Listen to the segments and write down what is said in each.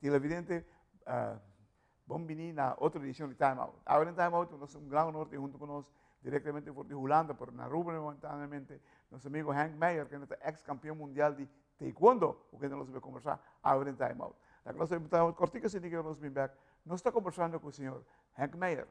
televidente, bombini na otra edición de Time Out. Ahora en Time Out, nos un gran norte junto con nosotros directamente por Holanda, por na Ruben momentáneamente, nuestro amigo Hank Meyer, que es el ex campeón mundial de taekwondo, porque nos va a conversar ahora en Time Out. La clase de Time Out cortica, sin que nos ven back, nos está conversando con el señor Hank Meyer.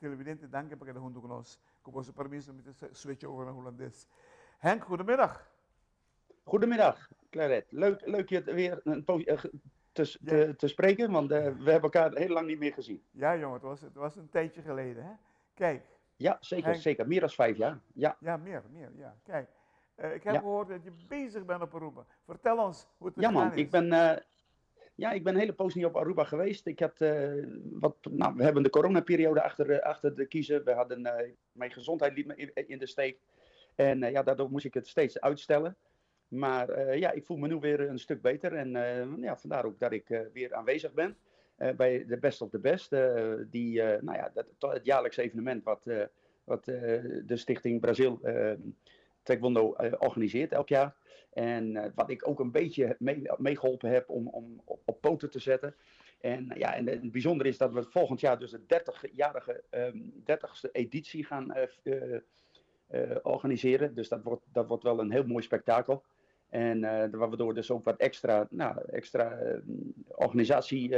Televidente, dank je porque junto con nosotros, con su permiso, met de switch over naar Hollandes. Henk, goedemiddag. Goedemiddag, Claret. Leuk je weer te spreken, want we hebben elkaar heel lang niet meer gezien. Ja, jongen, het was een tijdje geleden, hè? Kijk. Ja, zeker. Meer dan 5 jaar. Ja, ja meer, ja. Kijk, ik heb gehoord dat je bezig bent op Aruba. Vertel ons hoe het gegaan is. Ik ben een hele poos niet op Aruba geweest. We hebben de coronaperiode achter de kiezen. Mijn gezondheid liet me in de steek. En daardoor moest ik het steeds uitstellen. Maar ik voel me nu weer een stuk beter. En vandaar ook dat ik weer aanwezig ben bij de Best of the Best. Het jaarlijks evenement wat de Stichting Brazil Taekwondo organiseert elk jaar. En wat ik ook een beetje meegeholpen heb om op poten te zetten. En het bijzondere is dat we volgend jaar dus de 30ste editie gaan organiseren. Dus dat wordt wel een heel mooi spektakel. En waardoor dus ook wat extra organisatie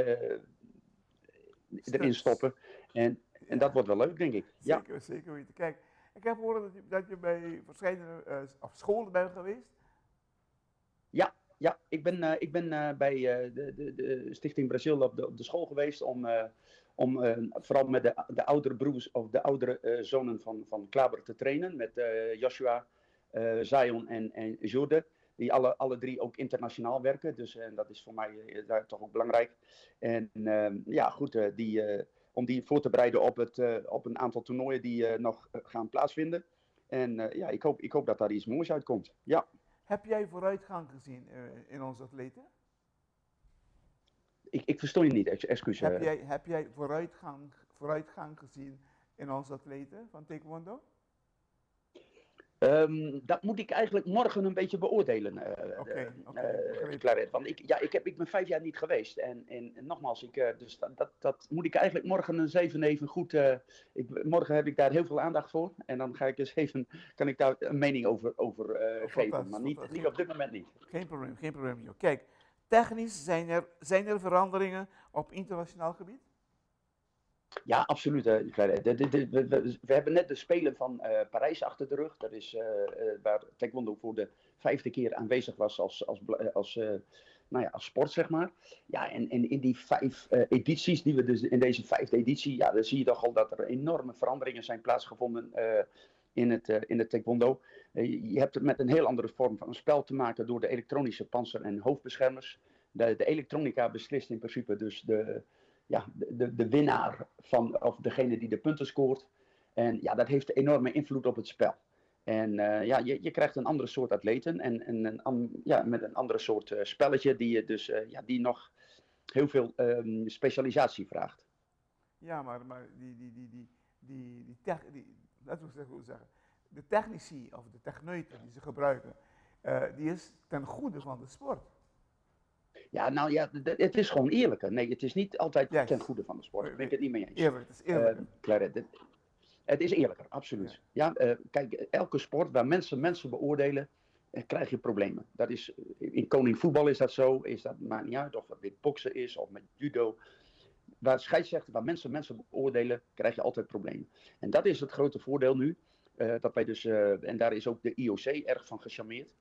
erin stoppen. En dat wordt wel leuk, denk ik. Zeker weten. Kijk, ik heb gehoord dat je bij verschillende scholen bent geweest. Ja, ik ben bij de Stichting Brazil op de school geweest om vooral met de oudere broers of de oudere zonen van Klaber te trainen. Met Joshua, Zion en Jurde. Die alle drie ook internationaal werken. Dus dat is voor mij daar toch ook belangrijk. En om die voor te bereiden op een aantal toernooien die nog gaan plaatsvinden. En ik hoop dat daar iets moois uitkomt. Ja. Heb jij vooruitgang gezien in onze atleten? Ik verstoor je niet, excuus. Heb jij vooruitgang gezien in onze atleten van Taekwondo? Dat moet ik eigenlijk morgen een beetje beoordelen, Claret. Want ik ben 5 jaar niet geweest. En nogmaals, dus dat moet ik eigenlijk morgen eens even goed... morgen heb ik daar heel veel aandacht voor. En dan kan ik daar een mening over geven. Maar niet op dit moment niet. Geen probleem. Joh. Kijk, technisch zijn er veranderingen op internationaal gebied? Ja, absoluut. We hebben net de Spelen van Parijs achter de rug. Dat is waar Taekwondo voor de 5e keer aanwezig was als sport, zeg maar. Ja, en in die 5 edities, in deze 5e editie, dan zie je toch al dat er enorme veranderingen zijn plaatsgevonden in het taekwondo. Je hebt het met een heel andere vorm van een spel te maken door de elektronische panzer- en hoofdbeschermers. De elektronica beslist in principe dus de winnaar van, of degene die de punten scoort. En ja, dat heeft enorme invloed op het spel. En je krijgt een andere soort atleten en met een andere soort spelletje die nog heel veel specialisatie vraagt. Ja, maar laten we zeggen, de technici of de techneuten die ze gebruiken, die is ten goede van de sport. Ja, nou ja, het is gewoon eerlijker. Nee, het is niet altijd ten goede van de sport. Daar ben ik het niet mee eens. Eerlijk, het is eerlijker. Het is eerlijker, absoluut. Kijk, elke sport waar mensen beoordelen, krijg je problemen. Dat is, in koning voetbal is dat zo, maakt niet uit of het met boksen is of met judo. Waar scheidsrechten, waar mensen beoordelen, krijg je altijd problemen. En dat is het grote voordeel nu, dat wij dus, en daar is ook de IOC erg van gecharmeerd,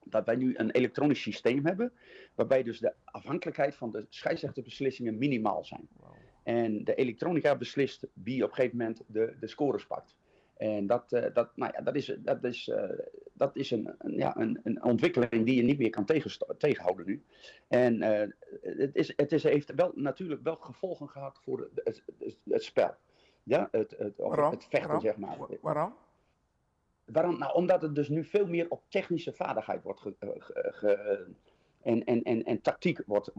dat wij nu een elektronisch systeem hebben, waarbij dus de afhankelijkheid van de scheidsrechterbeslissingen minimaal zijn. Wow. En de elektronica beslist wie op een gegeven moment de scores pakt. En dat is een ontwikkeling die je niet meer kan tegenhouden nu. En het heeft natuurlijk wel gevolgen gehad voor het spel. Ja, het vechten, zeg maar. Waarom? Waarom? Nou, omdat het dus nu veel meer op technische vaardigheid wordt en tactiek wordt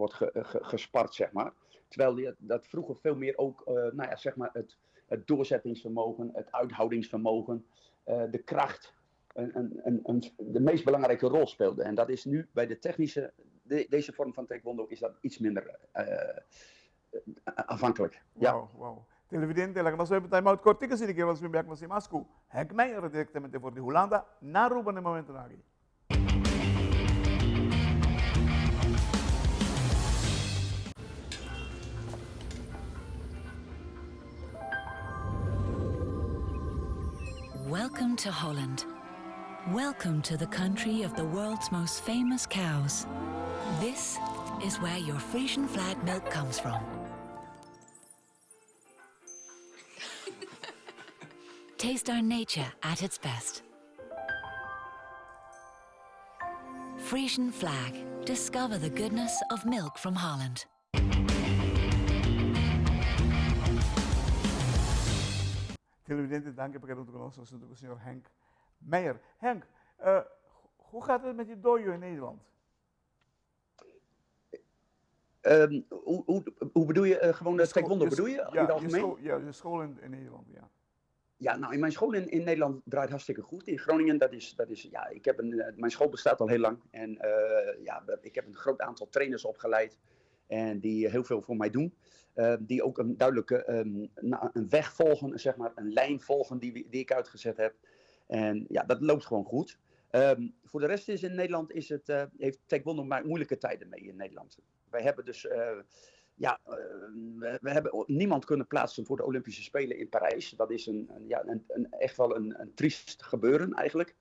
gespart, zeg maar. Terwijl dat vroeger veel meer ook zeg maar het doorzettingsvermogen, het uithoudingsvermogen, de kracht de meest belangrijke rol speelde. En dat is nu bij de technische, deze vorm van taekwondo is dat iets minder afhankelijk. Wow. Televidente, la que no soy timeout cortico, si quiero subir a Così Mascu. Henk Meijer directamente voor de Holanda, na Ruben in momento nagi. Welcome to Holland. Welcome to the country of the world's most famous cows. This is where your Frisian flag milk comes from. Taste our nature at its best. Frisian flag. Discover the goodness of milk from Holland. Televidente, dank je per het conoscere il signor Henk Meijer. Henk, hoe gaat het met je dojo in Nederland? Hoe bedoel je? Gewoon de taekwondo bedoel je? In het algemeen? Je school in Nederland, ja. Ja, nou, in mijn school in Nederland draait hartstikke goed. In Groningen, mijn school bestaat al heel lang. En ik heb een groot aantal trainers opgeleid. En die heel veel voor mij doen. Die ook een duidelijke een weg volgen, zeg maar, een lijn volgen die ik uitgezet heb. En ja, dat loopt gewoon goed. Voor de rest is in Nederland heeft taekwondo maar moeilijke tijden mee in Nederland. Wij hebben dus... we hebben niemand kunnen plaatsen voor de Olympische Spelen in Parijs. Dat is echt wel een triest gebeuren eigenlijk.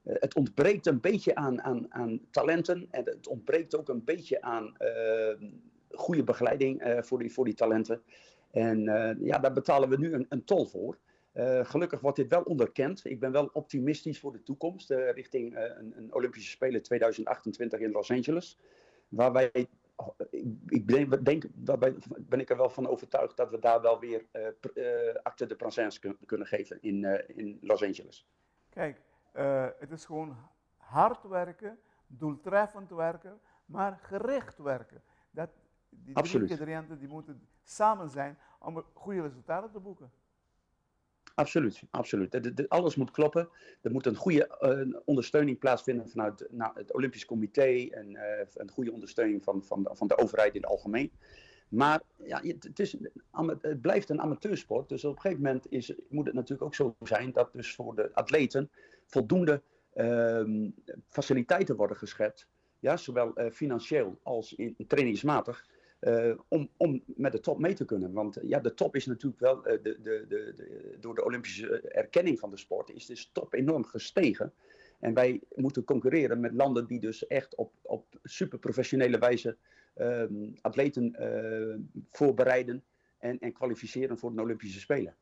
Het ontbreekt een beetje aan talenten. En het ontbreekt ook een beetje aan goede begeleiding voor die talenten. En daar betalen we nu een tol voor. Gelukkig wordt dit wel onderkend. Ik ben wel optimistisch voor de toekomst. Richting een Olympische Spelen 2028 in Los Angeles. Waar wij... Daarbij ben ik er wel van overtuigd dat we daar wel weer acte de présence kunnen geven in Los Angeles. Kijk, het is gewoon hard werken, doeltreffend werken, maar gericht werken. Die drie ingrediënten die moeten samen zijn om goede resultaten te boeken. Absoluut. Alles moet kloppen. Er moet een goede ondersteuning plaatsvinden vanuit het Olympisch Comité en een goede ondersteuning van de overheid in het algemeen. Maar ja, het blijft een amateursport, dus op een gegeven moment moet het natuurlijk ook zo zijn dat dus voor de atleten voldoende faciliteiten worden geschept, ja, zowel financieel als trainingsmatig. Om met de top mee te kunnen. Want ja, de top is natuurlijk wel, door de Olympische erkenning van de sport, is de top enorm gestegen. En wij moeten concurreren met landen die dus echt op superprofessionele wijze atleten voorbereiden en kwalificeren voor de Olympische Spelen.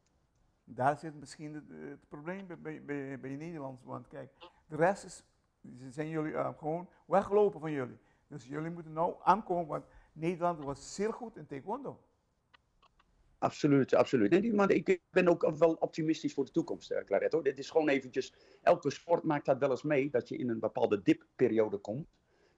Daar zit misschien het probleem bij Nederlands, want kijk, de rest zijn jullie gewoon weggelopen van jullie. Dus jullie moeten nou aankomen, want Nederland was zeer goed in taekwondo. Absoluut, absoluut. Nee, maar ik ben ook wel optimistisch voor de toekomst, Claret. Hoor. Dit is gewoon eventjes, elke sport maakt dat wel eens mee, dat je in een bepaalde dipperiode komt.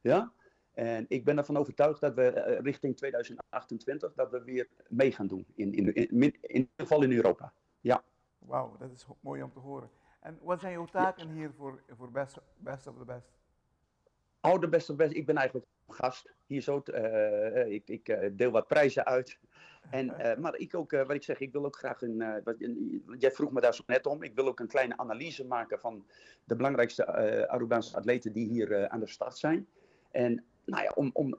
Ja? En ik ben ervan overtuigd dat we richting 2028, dat we weer mee gaan doen. In ieder geval in Europa. Ja. Wauw, dat is mooi om te horen. En wat zijn jouw taken hier voor Best of the Best? Oh, de beste. Ik ben eigenlijk gast hier zo. Ik deel wat prijzen uit. Maar ik ook, wat ik zeg, ik wil ook graag jij vroeg me daar zo net om. Ik wil ook een kleine analyse maken van de belangrijkste Arubaanse atleten die hier aan de start zijn. En nou ja,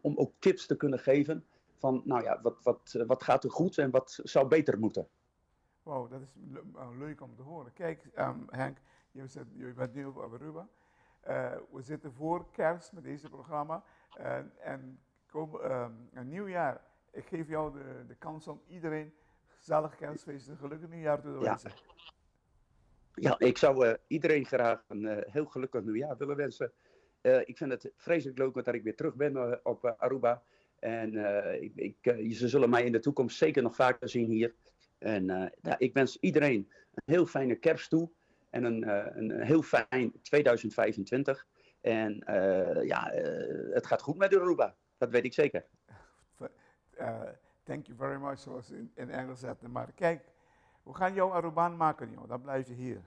om ook tips te kunnen geven van, nou ja, wat gaat er goed en wat zou beter moeten. Wauw, dat is leuk om te horen. Kijk, Henk, je bent nu op Aruba. We zitten voor kerst met deze programma. En een nieuw jaar. Ik geef jou de kans om iedereen gezellig kerstfeest en gelukkig nieuwjaar te wensen. Ja, ik zou iedereen graag een heel gelukkig nieuwjaar willen wensen. Ik vind het vreselijk leuk dat ik weer terug ben op Aruba. En ze zullen mij in de toekomst zeker nog vaker zien hier. En ik wens iedereen een heel fijne kerst toe. En een heel fijn 2025. En het gaat goed met Aruba. Dat weet ik zeker. Thank you very much, zoals in Engels zetten. Maar kijk, we gaan jou Arubaan maken, joh. Dan blijf je hier.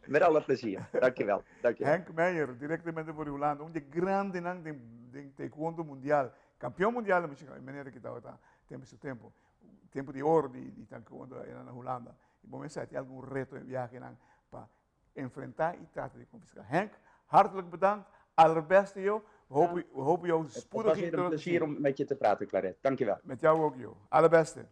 Met alle plezier. Dankjewel. Henk Meijer, directamente por Holanda. Un grande nang de taekwondo mundial. Campeão mundial, maneira que estava tempo seu tempo. Tempo de ouro de taekwondo na Holanda. E bom, se tem algum reto em viagem para enfrentar e tratar de confiscar. Henk, hartelijk bedankt. Allerbeste, joh. We hopen jou spoedig hier terug te zien. Het was weer een plezier om met je te praten, Claret. Dankjewel. Met jou ook, joh. Allerbeste.